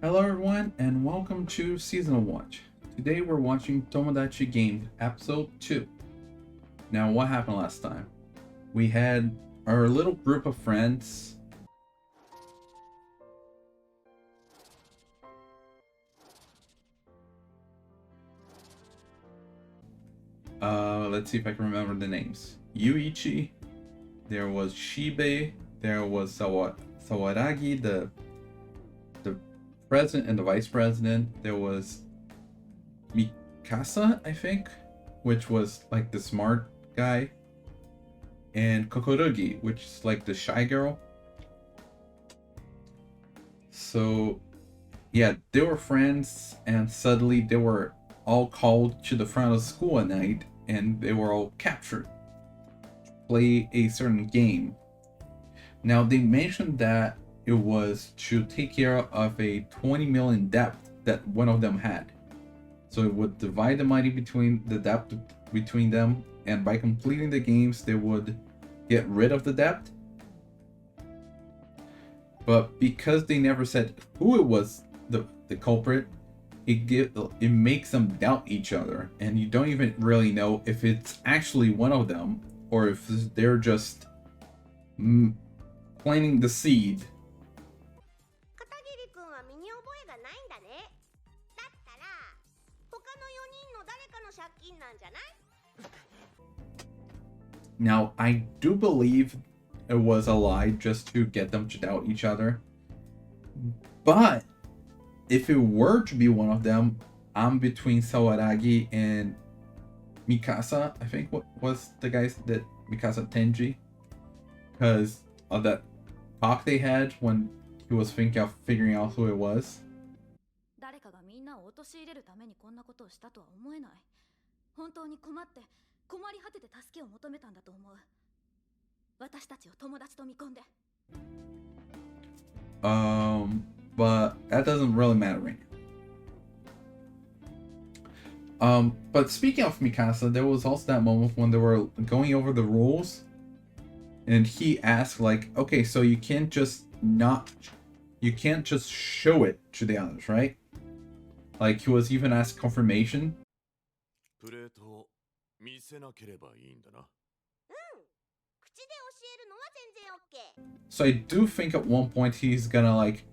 Hello everyone and welcome to Seasonal Watch. Today we're watching Tomodachi Game Episode 2. Now what happened last time? We had our little group of friends. Let's see if I can remember the names. Yuichi, there was Shibe, there was Sawaragi, the president and the vice president. There was Mikasa, I think, which was like the smart guy, and Kokorugi, which is like the shy girl. So yeah, they were friends, and suddenly they were all called to the front of school at night, and they were all captured to play a certain game. Now they mentioned that it was to take care of a 20 million debt that one of them had. So it would divide the money between the debt between them, and by completing the games they would get rid of the debt. But because they never said who it was, the culprit, it makes them doubt each other, and you don't even really know if it's actually one of them or if they're just planting the seed. Now, I do believe it was a lie just to get them to doubt each other. But if it were to be one of them, I'm between Sawaragi and Mikasa. I think what was the guys that Mikasa Tenji, because of that talk they had when he was figuring out who it was. But that doesn't really matter right now. But speaking of Mikasa, there was also that moment when they were going over the rules, and he asked like, okay, so you can't just show it to the others, right? Like he was even asked confirmation. So I do think at one point he's gonna like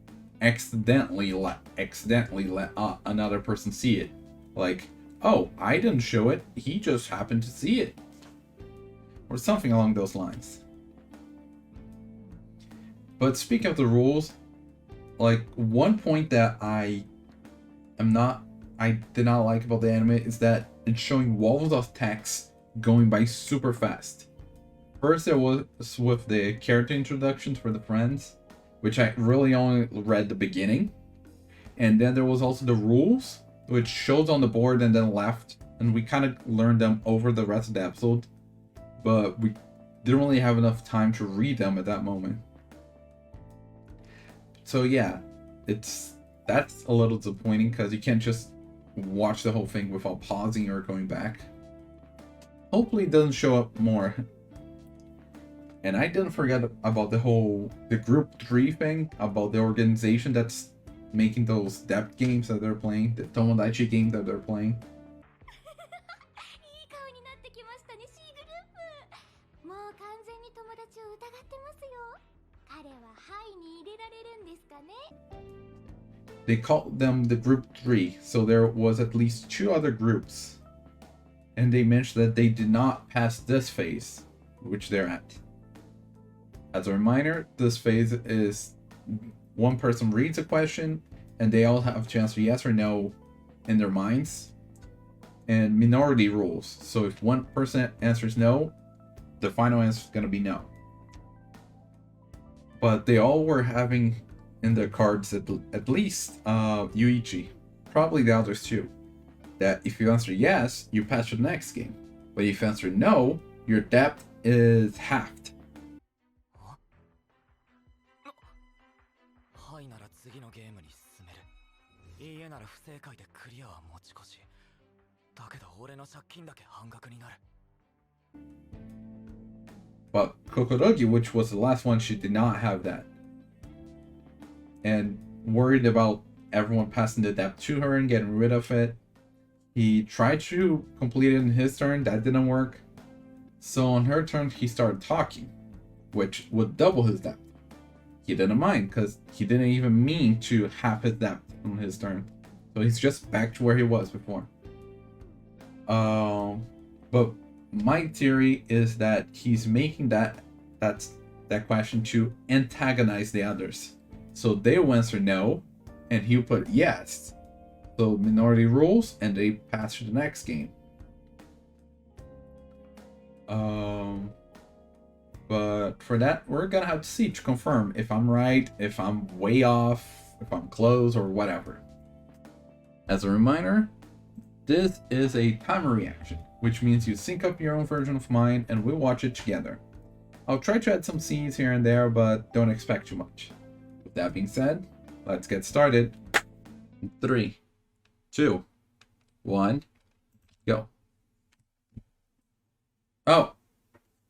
accidentally let another person see it. Like, oh, I didn't show it, he just happened to see it. Or something along those lines. But speaking of the rules, like one point that I did not like about the anime is that it's showing walls of text going by super fast. First it was with the character introductions for the friends, which I really only read the beginning. And then there was also the rules, which shows on the board and then left, and we kind of learned them over the rest of the episode, but we didn't really have enough time to read them at that moment. So yeah, that's a little disappointing because you can't just watch the whole thing without pausing or going back. Hopefully it doesn't show up more. And I didn't forget about the group 3 thing, about the organization that's making those depth games that they're playing, the Tomodachi game that they're playing. They called them the group 3, so there was at least 2 other groups. And they mentioned that they did not pass this phase, which they're at. As a reminder, this phase is one person reads a question and they all have to answer yes or no in their minds. And minority rules. So if one person answers no, the final answer is going to be no. But they all were having in their cards at least Yuichi, probably the others too, that if you answer yes, you pass to the next game. But if you answer no, your depth is halved. But Kokorogi, which was the last one, she did not have that. And worried about everyone passing the debt to her and getting rid of it. He tried to complete it in his turn, that didn't work. So on her turn, he started talking, which would double his debt. He didn't mind, because he didn't even mean to have his debt on his turn. So he's just back to where he was before. But my theory is that he's making that question to antagonize the others. So they will answer no, and he'll put yes. So minority rules, and they pass to the next game. But for that, we're gonna have to see to confirm if I'm right, if I'm way off, if I'm close, or whatever. As a reminder, this is a timer reaction, which means you sync up your own version of mine and we'll watch it together. I'll try to add some scenes here and there, but don't expect too much. With that being said, let's get started. 3, 2, 1, go. Oh,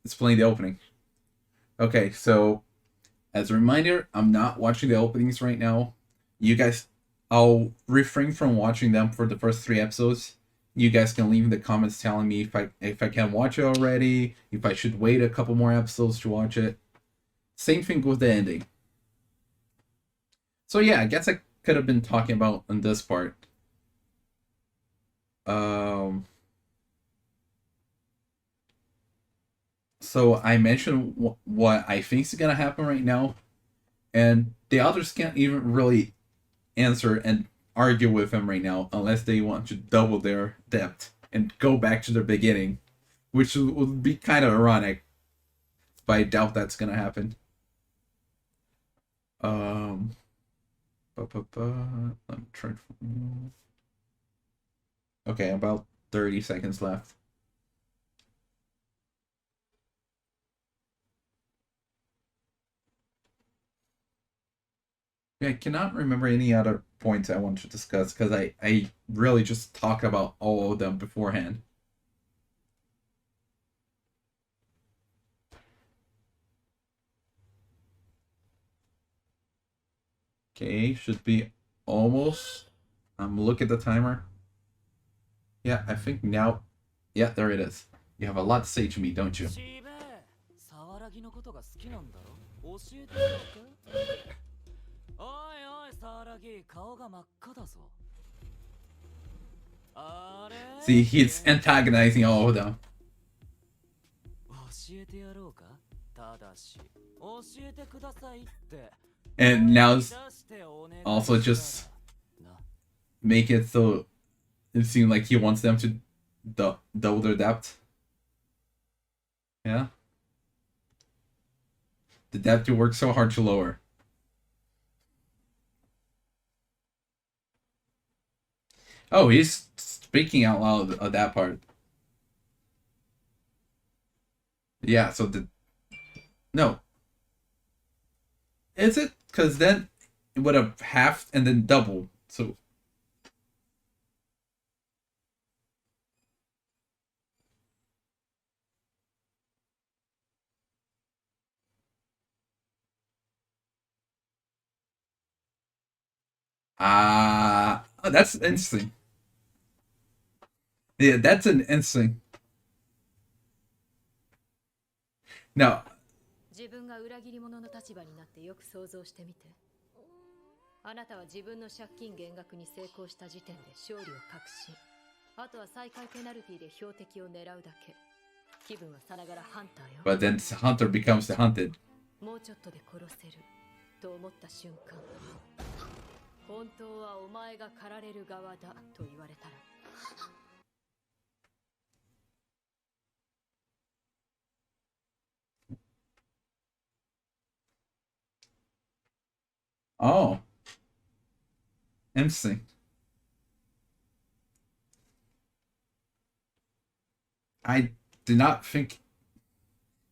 it's playing the opening. Okay, so as a reminder, I'm not watching the openings right now. You guys, I'll refrain from watching them for the first 3 episodes. You guys can leave in the comments telling me if I can watch it already, if I should wait a couple more episodes to watch it. Same thing with the ending. So yeah, I guess I could have been talking about in this part. So I mentioned what I think is gonna happen right now, and the others can't even really answer and argue with him right now unless they want to double their debt and go back to the beginning, which would be kind of ironic, but I doubt that's gonna happen. Let me try. Okay, about 30 seconds left. Yeah, I cannot remember any other points I want to discuss because I really just talk about all of them beforehand. Okay, should be almost. Look at the timer. Yeah, I think now. Yeah, there it is. You have a lot to say to me, don't you? See, he's antagonizing all of them. And now also just make it so it seems like he wants them to double their debt. Yeah. The debt you work so hard to lower. Oh, he's speaking out loud of that part. Yeah, so no. Is it? Because then it would have halved and then doubled. So that's interesting. Yeah, that's an interesting. Now, 自分が裏切り者の立場になってよく想像してみて。あなたは自分の借金減額に成功した時点で勝利を確信。あとは再開ペナルティで標的を狙うだけ。気分はさながらハンターよ。but then the hunter becomes the hunted. もうちょっとで殺せると思った瞬間、本当はお前が狩られる側だと言われたら。Oh, interesting. I did not think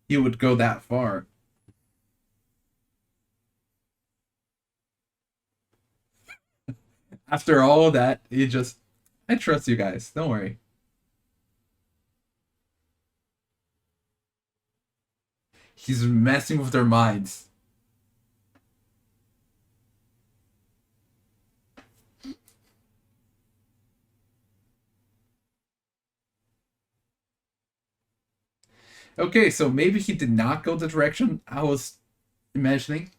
he would go that far. After all that, he just. I trust you guys. Don't worry. He's messing with their minds. Okay, so maybe he did not go the direction I was imagining.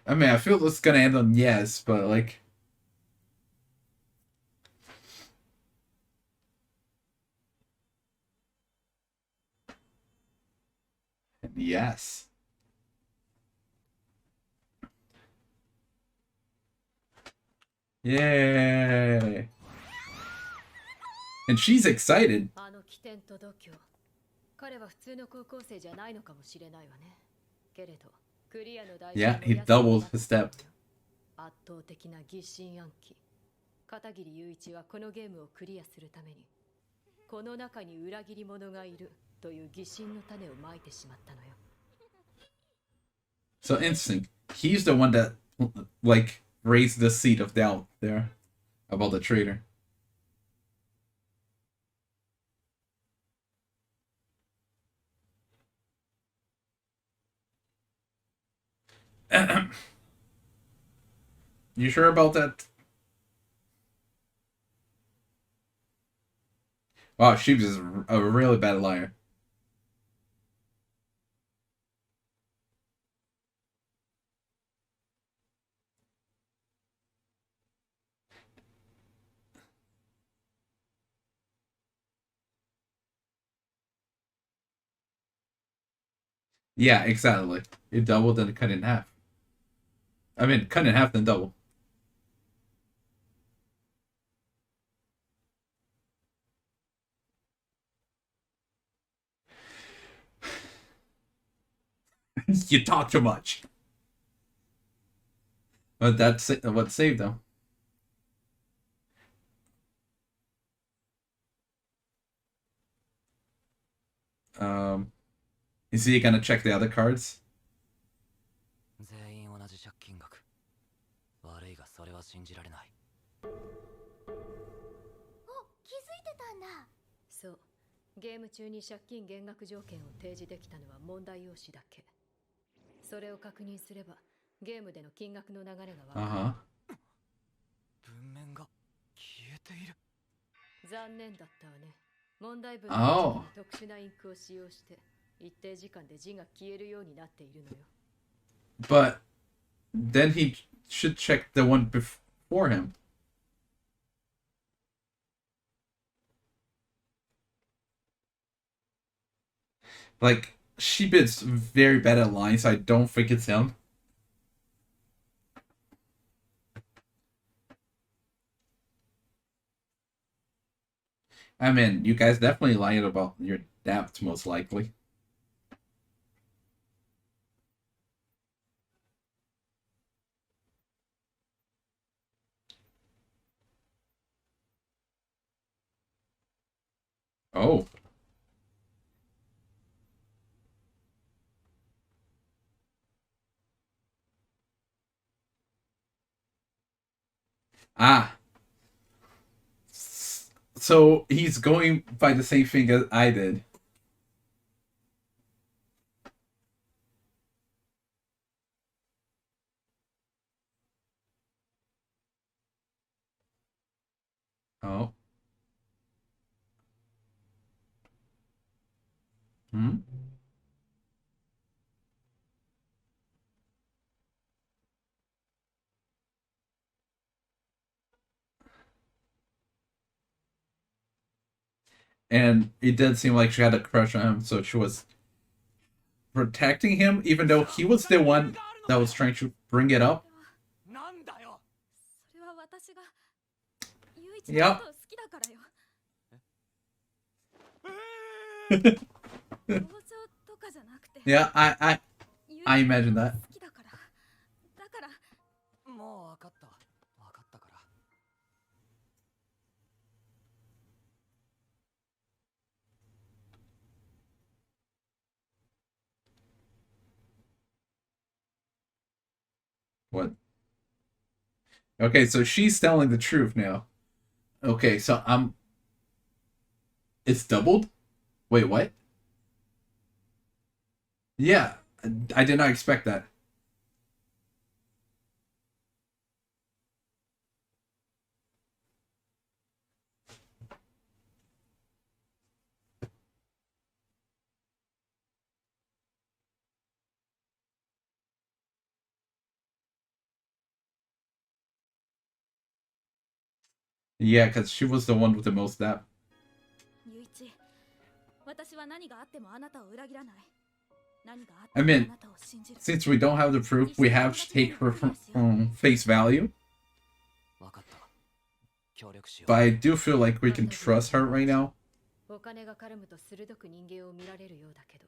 I mean, I feel this is gonna end on yes, but like, yes. Yay! And she's excited. あの起点と度胸。彼は普通の高校生じゃないのかもしれないわね。けれど、クリアの代償 Yeah, も he 安くな doubled った his depth. 圧倒的な疑心暗鬼。片桐雄一はこのゲームをクリアするために、この中に裏切り者がいるという疑心の種をまいてしまったのよ。So interesting. He's the one that like raised the seed of doubt there about the traitor. You sure about that? Wow, she was a really bad liar. Yeah, exactly. It doubled and cut in half. I mean, cut in half then double. You talk too much. But that's what saved them. Um, is he gonna check the other cards? 全員同じ借金額。悪いがそれは信じられない。お、気づいてたんだ。そう。ゲーム中に借金減額条件を提示できたのは問題用紙だけ。それを確認すれば、ゲームでの金額の流れがわかる。Uh-huh. 文面が消えている。残念だったわね。問題文 Oh. の特殊なインクを使用して、一定時間で字が消えるようになっているのよ。But then he should check the one before him. Like, Shibit's very bad at lying, so I don't think it's him. I mean, you guys definitely lied about your depth, most likely. Oh. Ah. So he's going by the same thing as I did. Oh. Hmm? And it did seem like she had a crush on him, so she was protecting him, even though he was the one that was trying to bring it up. なんだよ。それは私がユイチ Yep. のことを好きだからよ。同情とかじゃなくて。 Yeah, I imagine that. 好きだから。だから。もう分かった。分かったから。What? Okay, so she's telling the truth now. Okay, so it's doubled? Wait, what? Yeah, I did not expect that. Yeah, because she was the one with the most depth. ユイチ、私は何があってもあなたを裏切らない。何があっ I てもあ mean, なたを信じる。 since we don't have the proof, we have to take her from face value. 分かった。協力しよ But う。 I do feel like we can trust her right now. お金が絡むと鋭く人間を見られるようだけど、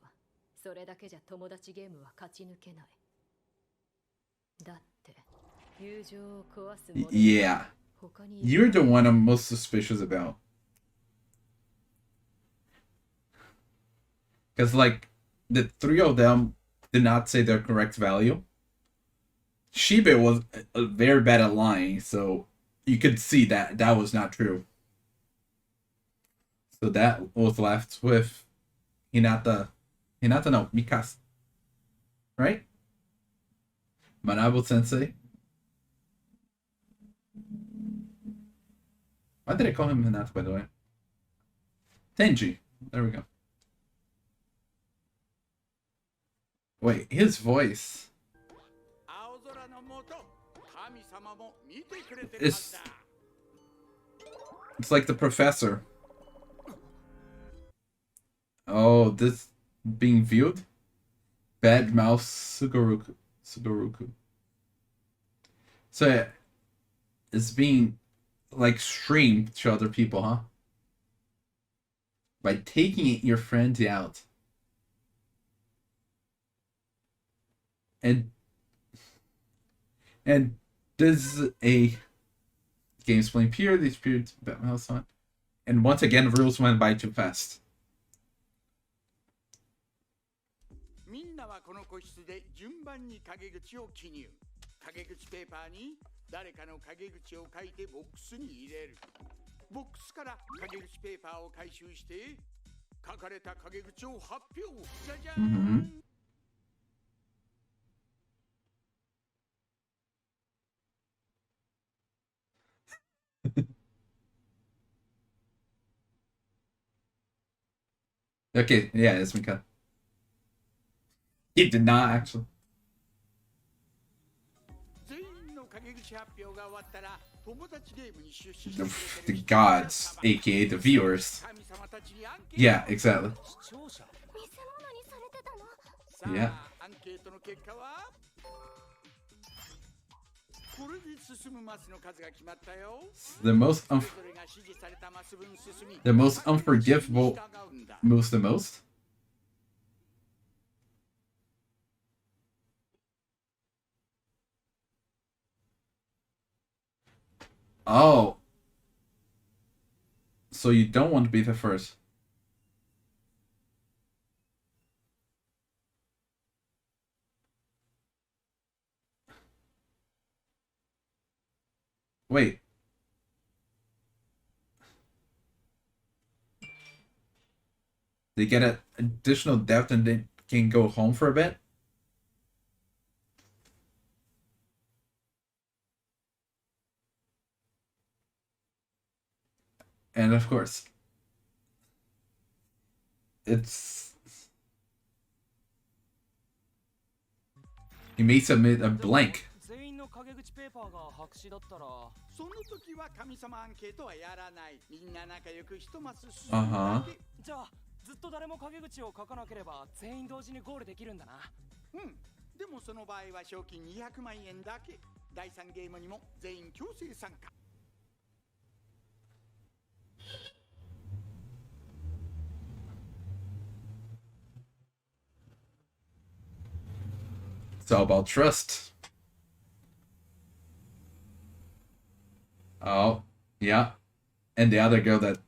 それだけじゃ友達ゲームは勝ち抜けない。だって友情を壊すもの Yeah. 他に You're the one I'm most suspicious about. Because, like, the three of them did not say their correct value. Shibe was very bad at lying, so you could see that that was not true. So that was left with Hinata. Hinata, no, Mikasa. Right? Manabu Sensei. Why did I call him Hinata, by the way? Tenji. There we go. Wait, his voice. It's like the professor. Oh, this being viewed? Bad mouse Sugoroku. So it's being like streamed to other people, huh? By taking your friend out. And this is a game's playing pure, these periods mouse on. And once again, rules went by too fast. みんなはこの個室で順番に陰口を記入。陰口ペーパーに誰かの陰口を書いてボックスに入れる。ボックスから陰口ペーパーを回収して書かれた陰口を発表。じゃじゃーん。Okay, yeah, it's been cut. He did not actually. 全員の陰口発表が終わったら友達ゲームに出資 The gods, aka the viewers. 神様たちにアンケート Yeah, exactly. 視聴者 見せ物にされてたの。さあ、 Yeah. アンケートの結果はこれで進むマスの数が決まったよ。 The most それぞれが指示されたマス分進み the most unforgivable moves the most. Oh. So you don't want to be the first. Wait. They get an additional depth and they can go home for a bit? And of course, it's... You may submit a blank. 全員の陰口ペーパーが白紙だったらその時は神様アンケートはやらない。みんな仲良く一マス進むだけ。じゃあずっと誰も陰口を書かなければ全員同時にゴールできるんだな。うん。でもその場合は賞金200万円だけ。第3ゲームにも全員強制参加。It's all about trust. Oh, yeah. And the other girl that...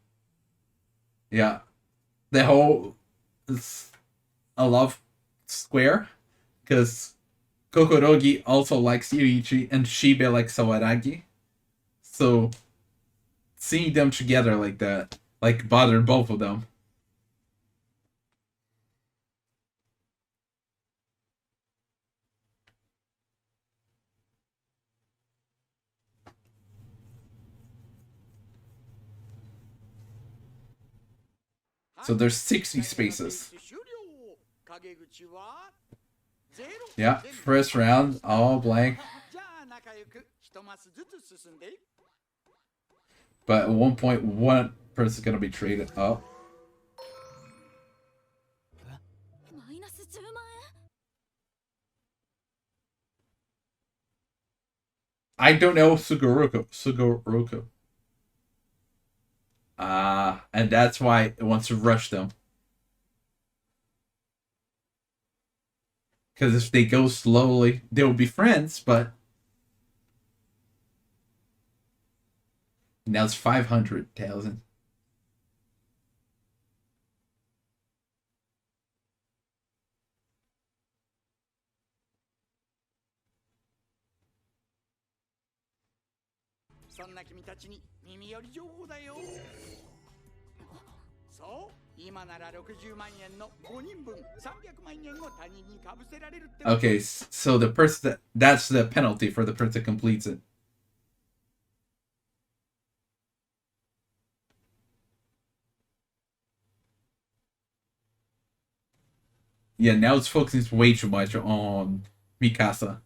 Yeah. The whole... It's a love square. Because Kokorogi also likes Yuichi and Shibe likes Sawaragi. So, seeing them together like that, like, bothered both of them. So there's 60 spaces. Yeah, first round, all blank. But at one point, one person's gonna be traded up. マイナス10万円 I don't know Sugoroku. And that's why it wants to rush them. Because if they go slowly, they will be friends, but now it's 500,000. Okay, so the person that's the penalty for the person that completes it. Yeah, now it's focusing way too much on Mikasa.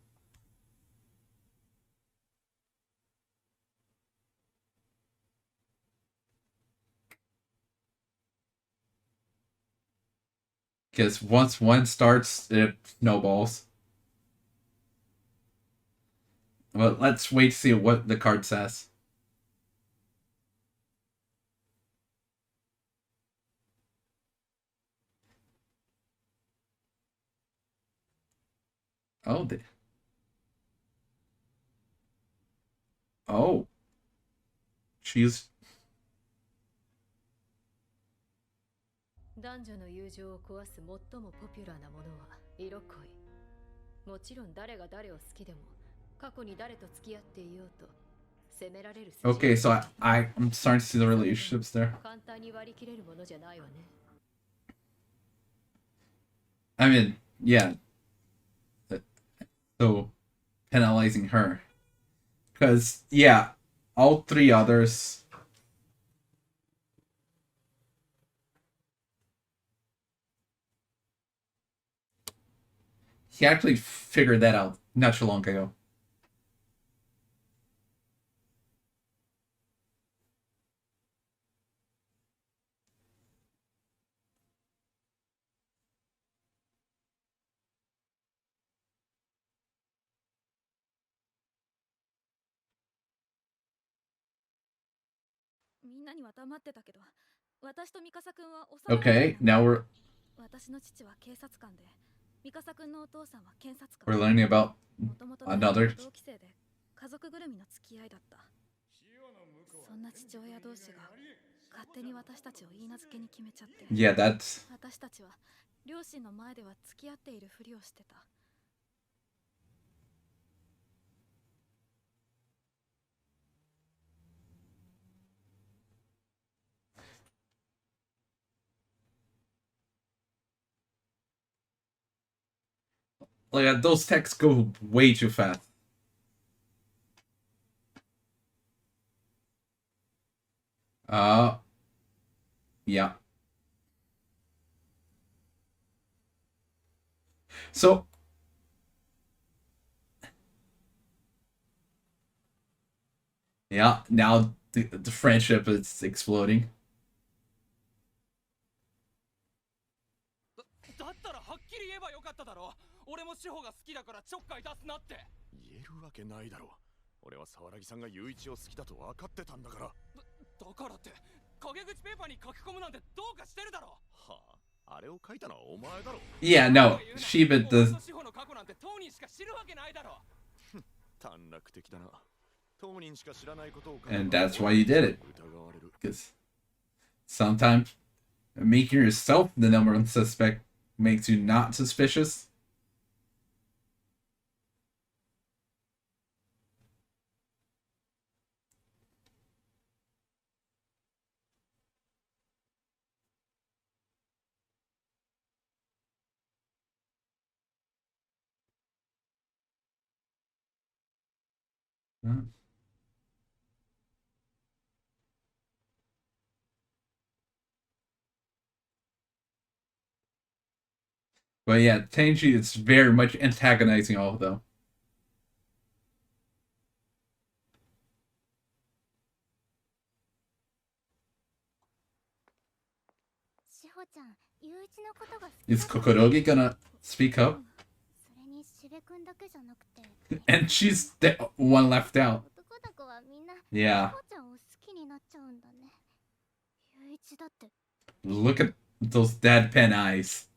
Because once one starts, it snowballs. Well, let's wait to see what the card says. Oh, oh, she's 男女の友情を壊す最もポピュラーなものは色恋。もちろん誰が誰を好きでも過去に誰と付き合っていようと責められる。Okay, so I'm starting to see the relationships there. 簡単に割り切れるものじゃないわね。I mean, yeah. So penalizing her. Because, yeah, all three others. He actually figured that out not too long ago. Okay, now we're learning about another. そんな父親同士が勝手に私たちを言い名付けに決めちゃって。 Yeah, that's 私たちは両親の前では付き合っているふりをしてた。 like those texts go way too fast. Yeah. So yeah, now the friendship is exploding. だったらはっきり言えばよかっただろ。俺も志保が好きだからちょっかい出すなって。言えるわけないだろ。俺は沢良さんが雄一を好きだと分かってたんだから。だからって陰口ペーパーに書き込むなんてどうかしてるだろ。はあ、あれを書いたのはお前だろ。Yeah, no, Shiba does. 志保の過去なんて当人しか知るわけないだろ。短絡的だな。当人しか知らないことを。 And that's why you did it. Because sometimes making yourself the number one suspect makes you not suspicious. But yeah, Tenji is very much antagonizing all of them. 志保ちゃん、雄一のことが好き Is Kokorogi gonna speak up? それにしべくんだけじゃなくて And she's the one left out. 男の子はみんな Yeah. 志保ちゃんを好きになっちゃうんだね。雄一だって Look at those deadpan eyes.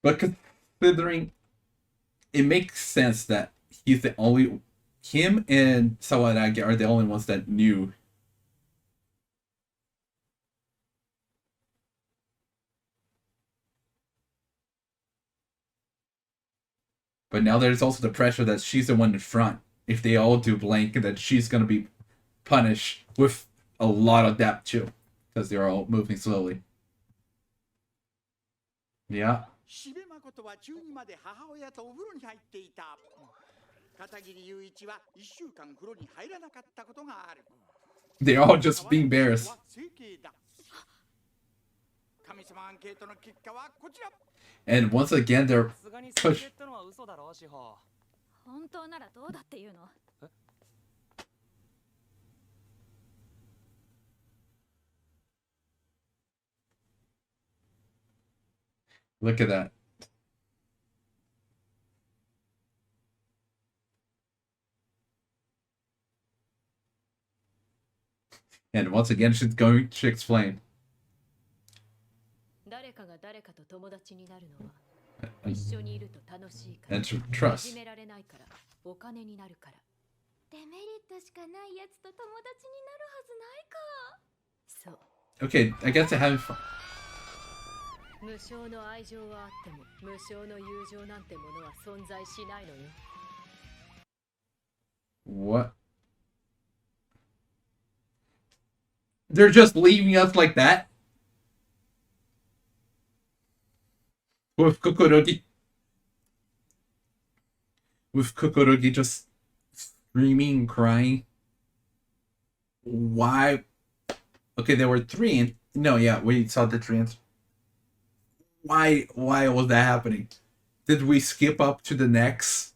But considering it makes sense that him and Sawaragi are the only ones that knew. But now there's also the pressure that she's the one in front. If they all do blank, that she's gonna be punished with a lot of depth too, because they're all moving slowly. Yeah. しべ誠は中2まで母親とお風呂に入っていた。片桐雄一は1週間風呂に入らなかったことがある。 They're all just being bears. 整形だ。神様アンケートの結果はこちら。 And once again, they're さすがに整形ってのは嘘だろ、志保。本当ならどうだっていうの？ look at that. And once again, she's going to explain. 誰かが誰かと友達になるのは一緒にいると楽しいから And to い trust. じめられないからお金になるからデメリットしかないやつと友達になるはずないか。そう Okay, I guess they're having fun. 無償の愛情はあっても無償の友情なんてものは存在しないのよ What? They're just leaving us like that? With Kokorogi? With Kokorogi just screaming and crying? Why? Okay, there were three. No, yeah, we saw the trans. Why was that happening? Did we skip up to the next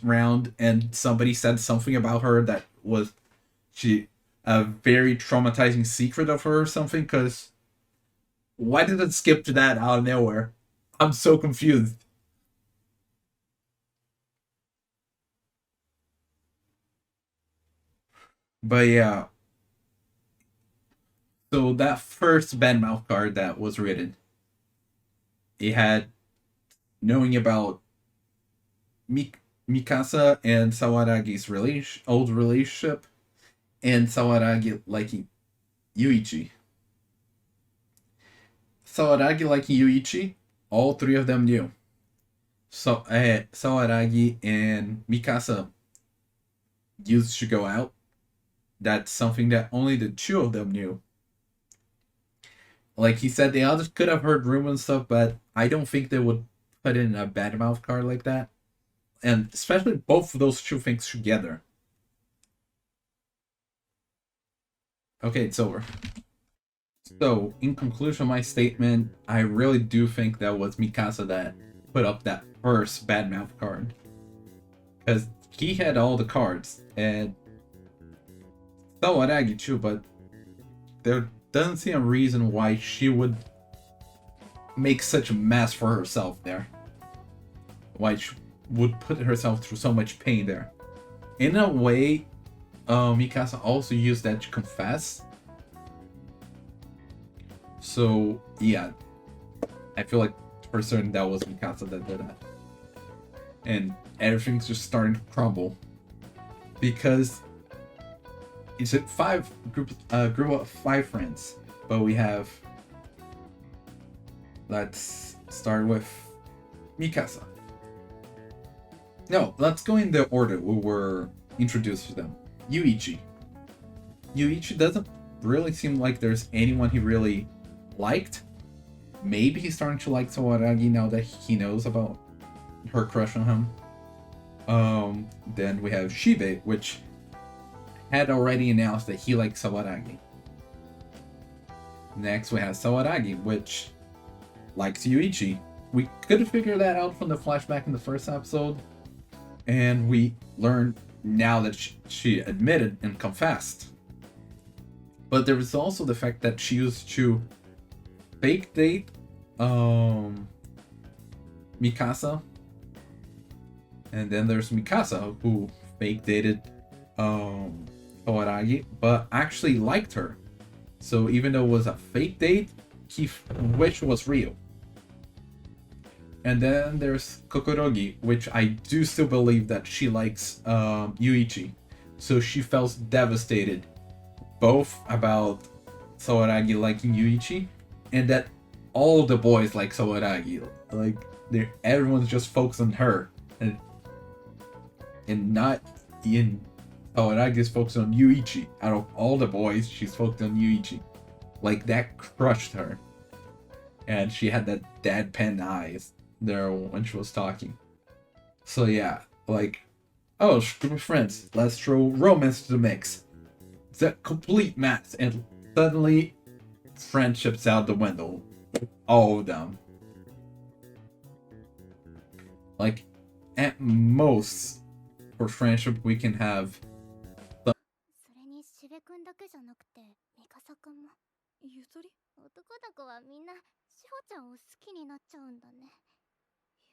round and somebody said something about her that was a very traumatizing secret of her or something? Because why did it skip to that out of nowhere? I'm so confused. But yeah. So that first badmouth card that was written, it had knowing about Mikasa and Sawaragi's old relationship, and Sawaragi liking Yuichi. Sawaragi liking Yuichi, all three of them knew. So Sawaragi and Mikasa used to go out. That's something that only the two of them knew. Like he said, the others could have heard rumors and stuff, but I don't think they would put in a badmouth card like that. And especially both of those two things together. Okay, it's over. So, in conclusion of my statement, I really do think that was Mikasa that put up that first badmouth card. Because he had all the cards, and Sawaragi too, but there doesn't seem a reason why she would make such a mess for herself there. Why she would put herself through so much pain there. In a way, Mikasa also used that to confess. So, yeah. I feel like for certain that was Mikasa that did that. And everything's just starting to crumble. Because it's a group of 5 friends. But we have... Let's start with Mikasa. No, let's go in the order we were introduced to them. Yuichi. Yuichi doesn't really seem like there's anyone he really liked. Maybe he's starting to like Sawaragi now that he knows about her crush on him. Then we have Shibe, which had already announced that he likes Sawaragi. Next we have Sawaragi, which likes Yuichi. we could figure that out from the flashback in the first episode, and we learned now that she admitted and confessed. But there was also the fact that she used to fake date Mikasa, and then there's Mikasa who fake dated Kawaragi, but actually liked her. So even though it was a fake date, he wished it was real. And then there's Kokorogi, which I do still believe that she likes Yuichi. So she felt devastated, both about Sawaragi liking Yuichi, and that all the boys like Sawaragi. Like, everyone's just focused on her, and not in Sawaragi's focused on Yuichi. Out of all the boys, she's focused on Yuichi. Like, that crushed her. And she had that deadpan eyes there when she was talking. So yeah, like, oh, stupid friends, let's throw romance to the mix. It's a complete mess, and suddenly friendships out the window. All of them. Like, at most, for friendship, we can have それにしべくんだけじゃなくてミカサくんもゆとり男の子はみんなしほちゃんを好きになっちゃうんだね。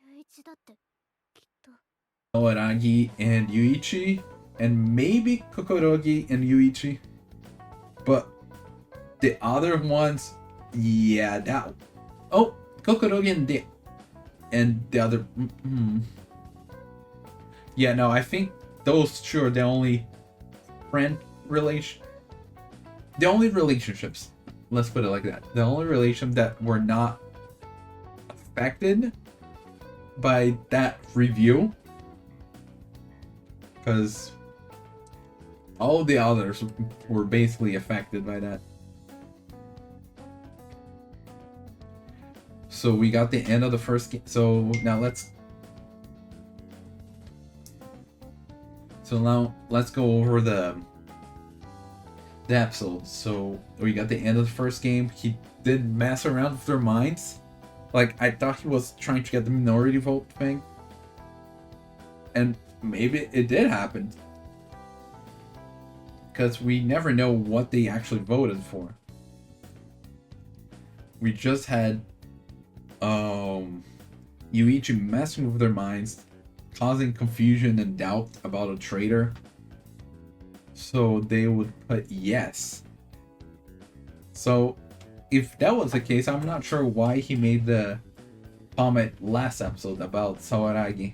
ゆういちだってきっと Sawaragi and Yuichi, and maybe Kokorogi and Yuichi. But the other ones, yeah, that. Oh, Kokorogi and the other. Yeah, no, I think those two are the only the only relationships. Let's put it like that. The only relationships that were not affected by that review, because all the others were basically affected by that. So we got the end of the first game. So now let's go over the episode. So we got the end of the first game. He did mess around with their minds. Like, I thought he was trying to get the minority vote thing, and maybe it did happen, because we never know what they actually voted for. We just had Yuichi messing with their minds, causing confusion and doubt about a traitor, so they would put yes. So if that was the case, I'm not sure why he made the comment last episode about Sawaragi.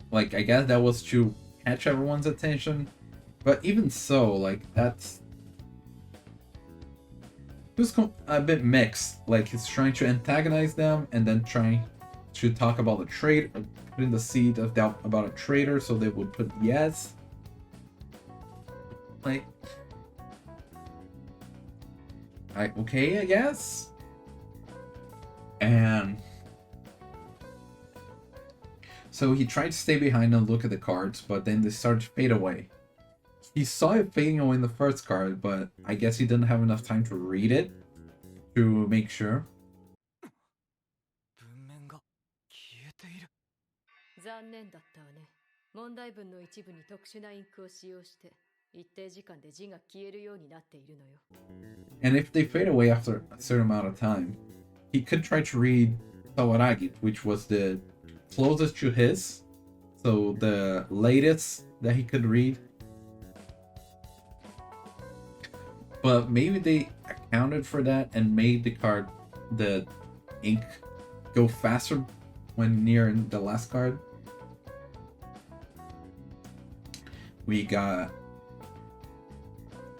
Like, I guess that was to catch everyone's attention, but even so, like, that's... It was a bit mixed. Like, he's trying to antagonize them and then trying to talk about a traitor, putting the seed of doubt about a traitor, so they would put yes. Like, okay, I guess. And so he tried to stay behind and look at the cards, but then they started to fade away. He saw it fading away in the first card, but I guess he didn't have enough time to read it to make sure. 文面が消えている。残念だったわね。問題文の一部に特殊なインクを使用して一定時間で字が消えるようになっているのよ。 And if they fade away after a certain amount of time, he could try to read Sawaragi, which was the closest to his, so the latest that he could read. But maybe they accounted for that and made the ink go faster when near the last card. We got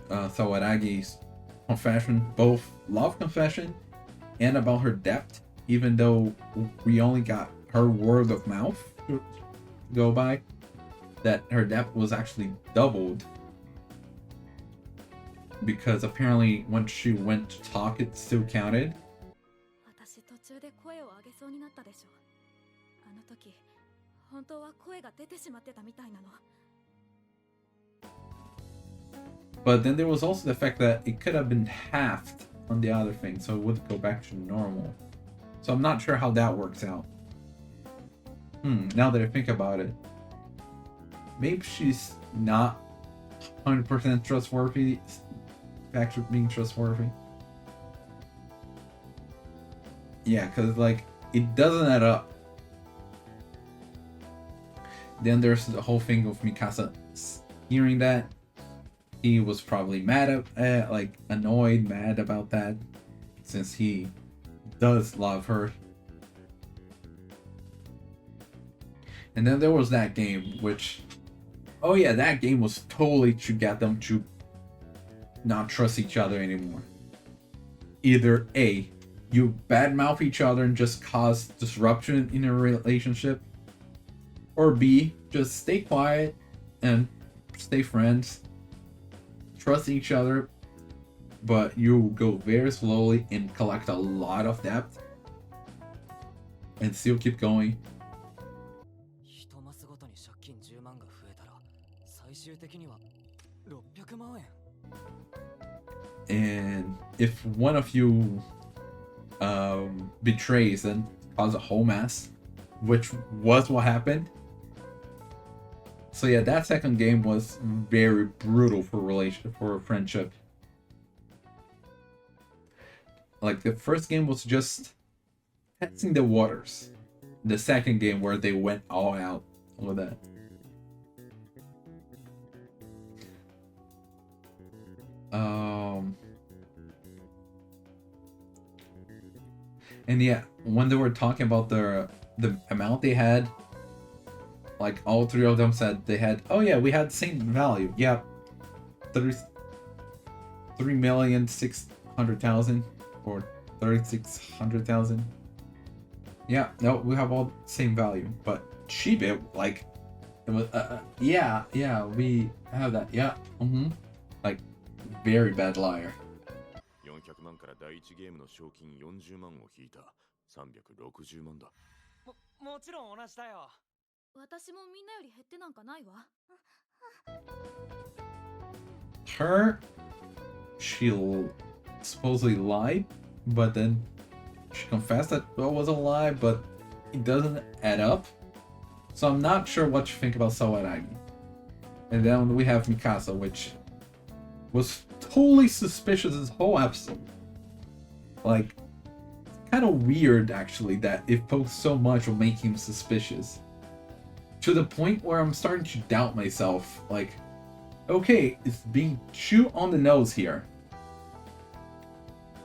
Sawaragi's confession, both love confession and about her debt, even though we only got her word of mouth to go by, that her debt was actually doubled, because apparently when she went to talk, it still counted. 私途中で声を上げそうになったでしょ。あの時本当は声が出てしまってたみたいなの。 But then there was also the fact that it could have been halved on the other thing, so it would go back to normal. So I'm not sure how that works out. Now that I think about it, maybe she's not 100% trustworthy. Back to being trustworthy. Yeah, because like it doesn't add up. Then there's the whole thing of Mikasa hearing that. He was probably mad at, like annoyed, mad about that, since he does love her. And then there was that game, which, oh yeah, that game was totally to get them to not trust each other anymore. Either A, you badmouth each other and just cause disruption in a relationship, or B, just stay quiet and stay friends, trust each other, but you go very slowly and collect a lot of debt and still keep going. 一マスごとに借金10万が増えたら最終的には600万円 And if one of you betrays and cause a whole mess, which was what happened. So yeah, that second game was very brutal for friendship. Like the first game was just testing the waters. The second game where they went all out with that. And yeah, when they were talking about the amount they had, like all three of them said they had, oh yeah, we had the same value. Yeah, 3,600,000 or 3,600,000. Yeah, no, we have all the same value. But Shiba, like, it was, yeah, we have that. Yeah, like, very bad liar. 400万から第1ゲームの賞金40万を引いた360万だ。もちろん同じだよ。私もみんなより減ってなんかないわ。Her, she supposedly lied, but then she confessed that it was a lie, but it doesn't add up. So I'm not sure what you think about Sawamura. And then we have Mikasa, which was totally suspicious this whole episode. Like, kind of weird actually that it focused so much on making him suspicious. To the point where I'm starting to doubt myself. Like, okay, it's being too on the nose here.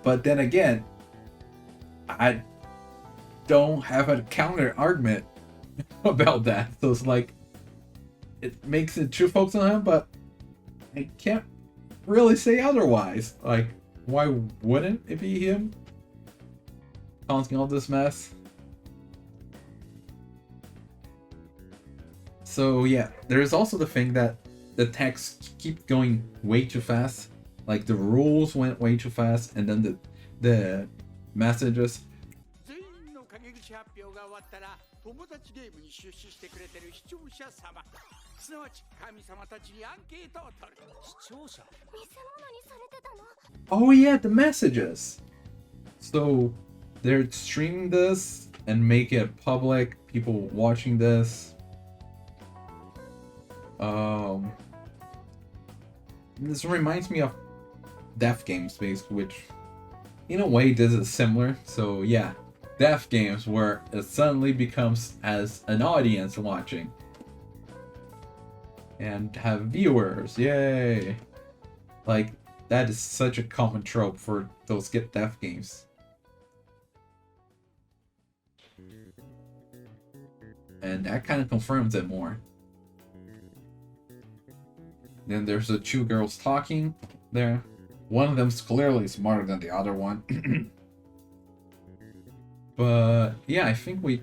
But then again, I don't have a counter argument about that. So it's like, it makes it too focused on him, but I can't really say otherwise. Like, why wouldn't it be him causing all this mess? So yeah, there's also the thing that the text keep going way too fast. Like the rules went way too fast, and then the messages. 全員の陰口発表が終わったら、友達ゲームに出資してくれてる視聴者様、すなわち神様たちにアンケートを取る。視聴者？見せ物にされてたの？ Oh yeah, the messages. So they're streaming this and make it public. People watching this. This reminds me of Death Games, basically, which in a way this is similar. So yeah, Death Games where it suddenly becomes as an audience watching and have viewers, yay! Like, that is such a common trope for those Death Games. And that kind of confirms it more. Then there's the two girls talking there. One of them's clearly smarter than the other one. But yeah, I think we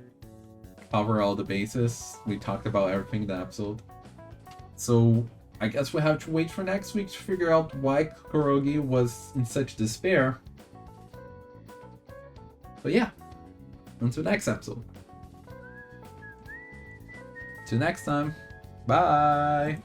cover all the bases. We talked about everything in the episode. So I guess we have to wait for next week to figure out why Kurogi was in such despair. But yeah, until next episode. Till next time, bye!